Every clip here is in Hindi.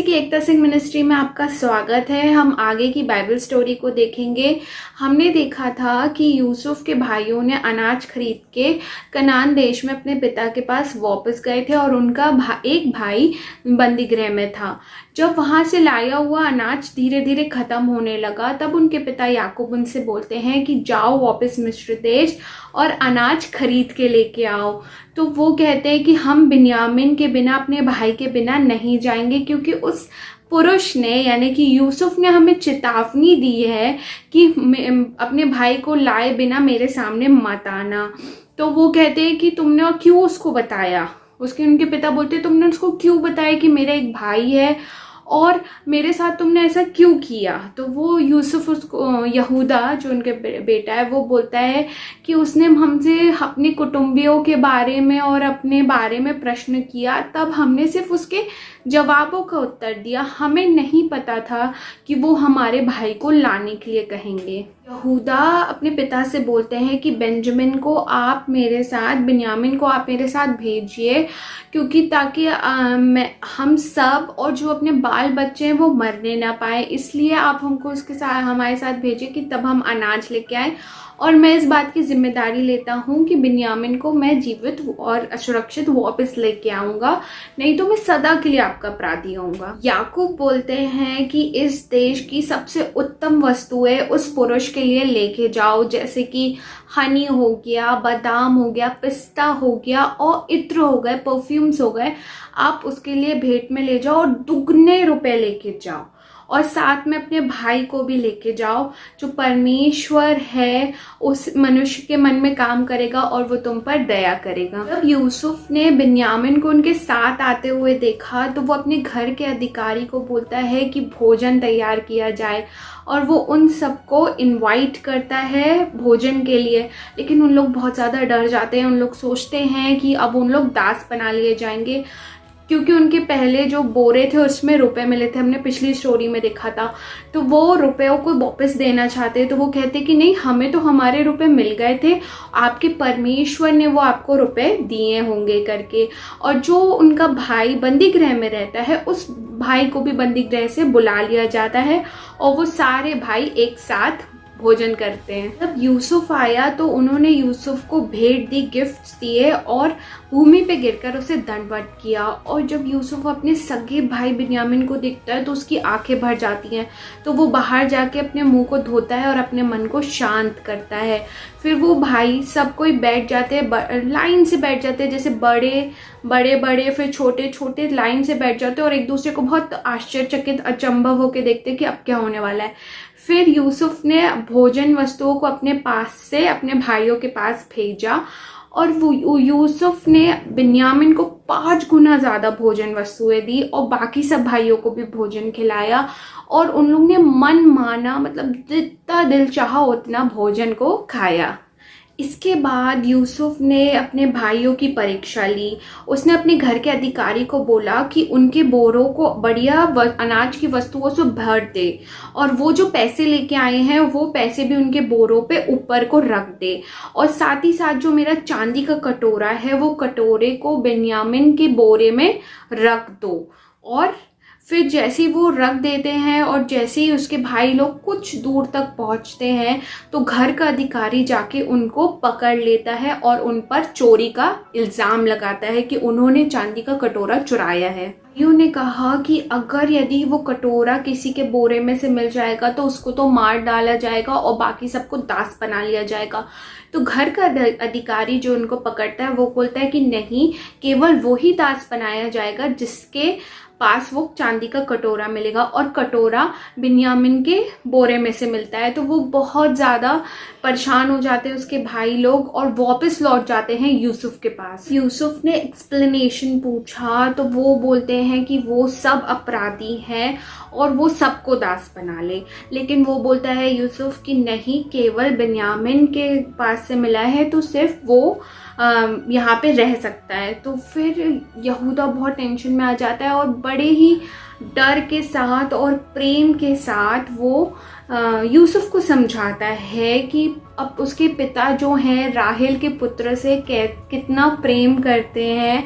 की एकता सिंह मिनिस्ट्री में आपका स्वागत है। हम आगे की बाइबल स्टोरी को देखेंगे। हमने देखा था कि यूसुफ के भाइयों ने अनाज खरीद के कनान देश में अपने पिता के पास वापस गए थे और उनका एक भाई बंदी गृह में था। जब वहां से लाया हुआ अनाज धीरे धीरे खत्म होने लगा, तब उनके पिता याकूब उनसे बोलते हैं कि जाओ वापस मिस्र देश और अनाज खरीद के लेके आओ। तो वो कहते हैं कि हम बिन्यामीन के बिना, अपने भाई के बिना नहीं जाएंगे, क्योंकि उस पुरुष ने यानी कि यूसुफ ने हमें चेतावनी दी है कि अपने भाई को लाए बिना मेरे सामने मत आना। तो वो कहते हैं कि तुमने क्यों उसको बताया। उनके पिता बोलते तुमने उसको क्यों बताया कि मेरा एक भाई है और मेरे साथ तुमने ऐसा क्यों किया। तो वो यूसुफ उसको, यहूदा जो उनके बेटा है, वो बोलता है कि उसने हमसे अपने कुटुंबियों के बारे में और अपने बारे में प्रश्न किया, तब हमने सिर्फ उसके जवाबों का उत्तर दिया। हमें नहीं पता था कि वो हमारे भाई को लाने के लिए कहेंगे। यहूदा अपने पिता से बोलते हैं कि बेंजामिन को आप मेरे साथ, बिन्यामीन को आप मेरे साथ भेजिए, क्योंकि ताकि हम सब और जो अपने बाल बच्चे हैं वो मरने ना पाए। इसलिए आप हमको उसके साथ, हमारे साथ भेजिए कि तब हम अनाज लेके आए। और मैं इस बात की जिम्मेदारी लेता हूँ कि बिन्यामीन को मैं जीवित और सुरक्षित वापस लेके आऊंगा, नहीं तो मैं सदा के लिए आपका अपराधी होऊंगा। याकूब बोलते हैं कि इस देश की सबसे उत्तम वस्तुएं उस पुरुष के लिए लेके जाओ, जैसे कि हनी हो गया, बादाम हो गया, पिस्ता हो गया और इत्र हो गए, परफ्यूम्स हो गए। आप उसके लिए भेंट में ले जाओ और दुगने रुपए लेके जाओ, और साथ में अपने भाई को भी लेके जाओ। जो परमेश्वर है उस मनुष्य के मन में काम करेगा और वो तुम पर दया करेगा। जब यूसुफ ने बिन्यामीन को उनके साथ आते हुए देखा, तो वो अपने घर के अधिकारी को बोलता है कि भोजन तैयार किया जाए, और वो उन सबको इनवाइट करता है भोजन के लिए। लेकिन उन लोग बहुत ज़्यादा डर जाते हैं। उन लोग सोचते हैं कि अब उन लोग दास बना लिए जाएंगे, क्योंकि उनके पहले जो बोरे थे उसमें रुपए मिले थे, हमने पिछली स्टोरी में देखा था। तो वो रुपयों को वापस देना चाहते। तो वो कहते कि नहीं, हमें तो हमारे रुपए मिल गए थे, आपके परमेश्वर ने वो आपको रुपए दिए होंगे करके। और जो उनका भाई बंदी गृह में रहता है, उस भाई को भी बंदी गृह से बुला लिया जाता है और वो सारे भाई एक साथ भोजन करते हैं। जब यूसुफ आया तो उन्होंने यूसुफ को भेंट दी, गिफ्ट्स दिए और भूमि पे गिरकर उसे दंडवत किया। और जब यूसुफ अपने सगे भाई बिन्यामीन को देखता है तो उसकी आंखें भर जाती हैं। तो वो बाहर जाके अपने मुंह को धोता है और अपने मन को शांत करता है। फिर वो भाई सब कोई बैठ जाते हैं, लाइन से बैठ जाते हैं, जैसे बड़े बड़े फिर छोटे छोटे लाइन से बैठ जाते हैं और एक दूसरे को बहुत आश्चर्यचकित, अचंभव होकर देखते हैं कि अब क्या होने वाला है। फिर यूसुफ ने भोजन वस्तुओं को अपने पास से अपने भाइयों के पास भेजा, और वो यूसुफ ने बिन्यामीन को 5 गुना ज्यादा भोजन वस्तुएं दी और बाकी सब भाइयों को भी भोजन खिलाया। और उन लोगों ने मन माना, मतलब जितना दिल चाहा उतना भोजन को खाया। इसके बाद यूसुफ ने अपने भाइयों की परीक्षा ली। उसने अपने घर के अधिकारी को बोला कि उनके बोरों को बढ़िया अनाज की वस्तुओं से भर दे, और वो जो पैसे लेके आए हैं वो पैसे भी उनके बोरों पे ऊपर को रख दे। और साथ ही साथ जो मेरा चांदी का कटोरा है, वो कटोरे को बिन्यामीन के बोरे में रख दो। और फिर जैसे ही वो रख देते हैं और जैसे ही उसके भाई लोग कुछ दूर तक पहुंचते हैं, तो घर का अधिकारी जाके उनको पकड़ लेता है और उन पर चोरी का इल्जाम लगाता है कि उन्होंने चांदी का कटोरा चुराया है। भाइयों ने कहा कि अगर यदि वो कटोरा किसी के बोरे में से मिल जाएगा तो उसको तो मार डाला जाएगा और बाकी सबको दास बना लिया जाएगा। तो घर का अधिकारी जो उनको पकड़ता है वो बोलता है कि नहीं, केवल वो ही दास बनाया जाएगा जिसके पास वो चांदी का कटोरा मिलेगा, और कटोरा बिन्यामीन के बोरे में से मिलता है। तो वो बहुत ज़्यादा परेशान हो जाते हैं उसके भाई लोग और वापस लौट जाते हैं यूसुफ के पास। यूसुफ ने एक्सप्लेनेशन पूछा तो वो बोलते हैं कि वो सब अपराधी हैं और वो सबको दास बना ले। लेकिन वो बोलता है यूसुफ कि नहीं, केवल बिन्यामीन के पास से मिला है तो सिर्फ वो यहाँ पे रह सकता है। तो फिर यहूदा बहुत टेंशन में आ जाता है और बड़े ही डर के साथ और प्रेम के साथ वो यूसुफ को समझाता है कि अब उसके पिता जो हैं राहेल के पुत्र से कितना प्रेम करते हैं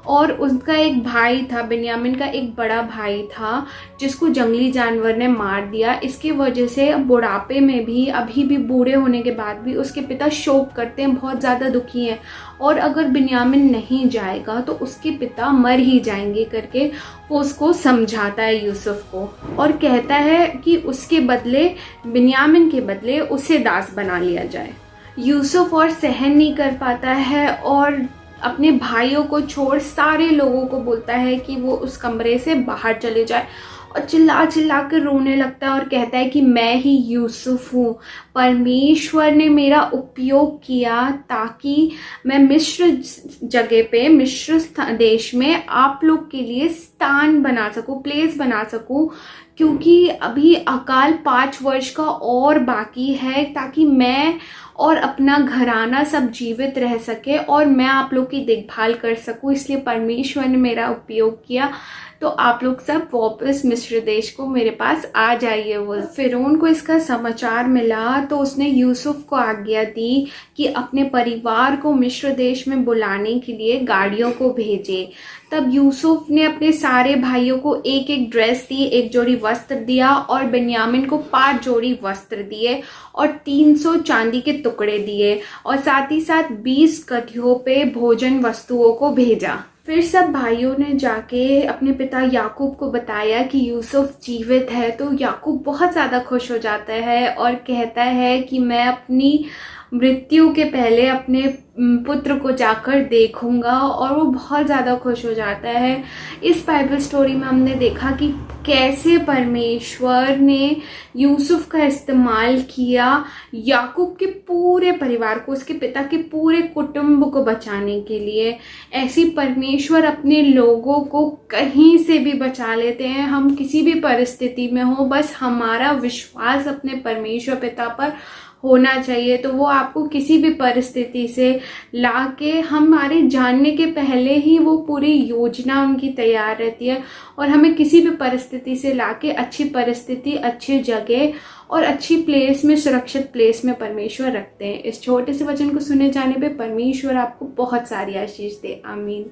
और उसका एक भाई था, बिन्यामिन का एक बड़ा भाई था जिसको जंगली जानवर ने मार दिया। इसकी वजह से बुढ़ापे में भी, अभी भी बूढ़े होने के बाद भी उसके पिता शोक करते हैं, बहुत ज़्यादा दुखी हैं और अगर बिन्यामिन नहीं जाएगा तो उसके पिता मर ही जाएंगे करके वो उसको समझाता है यूसुफ को, और कहता है कि उसके बदले, बिन्यामिन के बदले उसे दास बना लिया जाए। यूसुफ और सहन नहीं कर पाता है और अपने भाइयों को छोड़ सारे लोगों को बोलता है कि वो उस कमरे से बाहर चले जाए और चिल्ला चिल्ला कर रोने लगता है और कहता है कि मैं ही यूसुफ हूँ, परमेश्वर ने मेरा उपयोग किया ताकि मैं मिस्र जगह पे, मिस्र देश में आप लोग के लिए स्थान बना सकूँ, प्लेस बना सकूँ, क्योंकि अभी अकाल 5 वर्ष का और बाकी है ताकि मैं और अपना घराना सब जीवित रह सके और मैं आप लोग की देखभाल कर सकूं, इसलिए परमेश्वर ने मेरा उपयोग किया, तो आप लोग सब वापस मिस्र देश को मेरे पास आ जाइए। वो फिरौन को इसका समाचार मिला तो उसने यूसुफ को आज्ञा दी कि अपने परिवार को मिस्र देश में बुलाने के लिए गाड़ियों को भेजे। तब यूसुफ ने अपने सारे भाइयों को एक एक ड्रेस दी, एक जोड़ी वस्त्र दिया और बिन्यामिन को 5 जोड़ी वस्त्र दिए और 300 चांदी के टुकड़े दिए और साथ ही साथ 20 गदहियों पे भोजन वस्तुओं को भेजा। फिर सब भाइयों ने जाके अपने पिता याकूब को बताया कि यूसुफ जीवित है, तो याकूब बहुत ज़्यादा खुश हो जाता है और कहता है कि मैं अपनी मृत्यु के पहले अपने पुत्र को जाकर देखूंगा, और वो बहुत ज़्यादा खुश हो जाता है। इस बाइबल स्टोरी में हमने देखा कि कैसे परमेश्वर ने यूसुफ का इस्तेमाल किया याकूब के पूरे परिवार को, उसके पिता के पूरे कुटुंब को बचाने के लिए। ऐसी परमेश्वर अपने लोगों को कहीं से भी बचा लेते हैं, हम किसी भी परिस्थिति में हो, बस हमारा विश्वास अपने परमेश्वर पिता पर होना चाहिए, तो वो आपको किसी भी परिस्थिति से लाके, हमारे जानने के पहले ही वो पूरी योजना उनकी तैयार रहती है और हमें किसी भी परिस्थिति से लाके अच्छी परिस्थिति, अच्छी जगह और अच्छी प्लेस में, सुरक्षित प्लेस में परमेश्वर रखते हैं। इस छोटे से वचन को सुने जाने पे परमेश्वर आपको बहुत सारी आशीष दे। आमीन।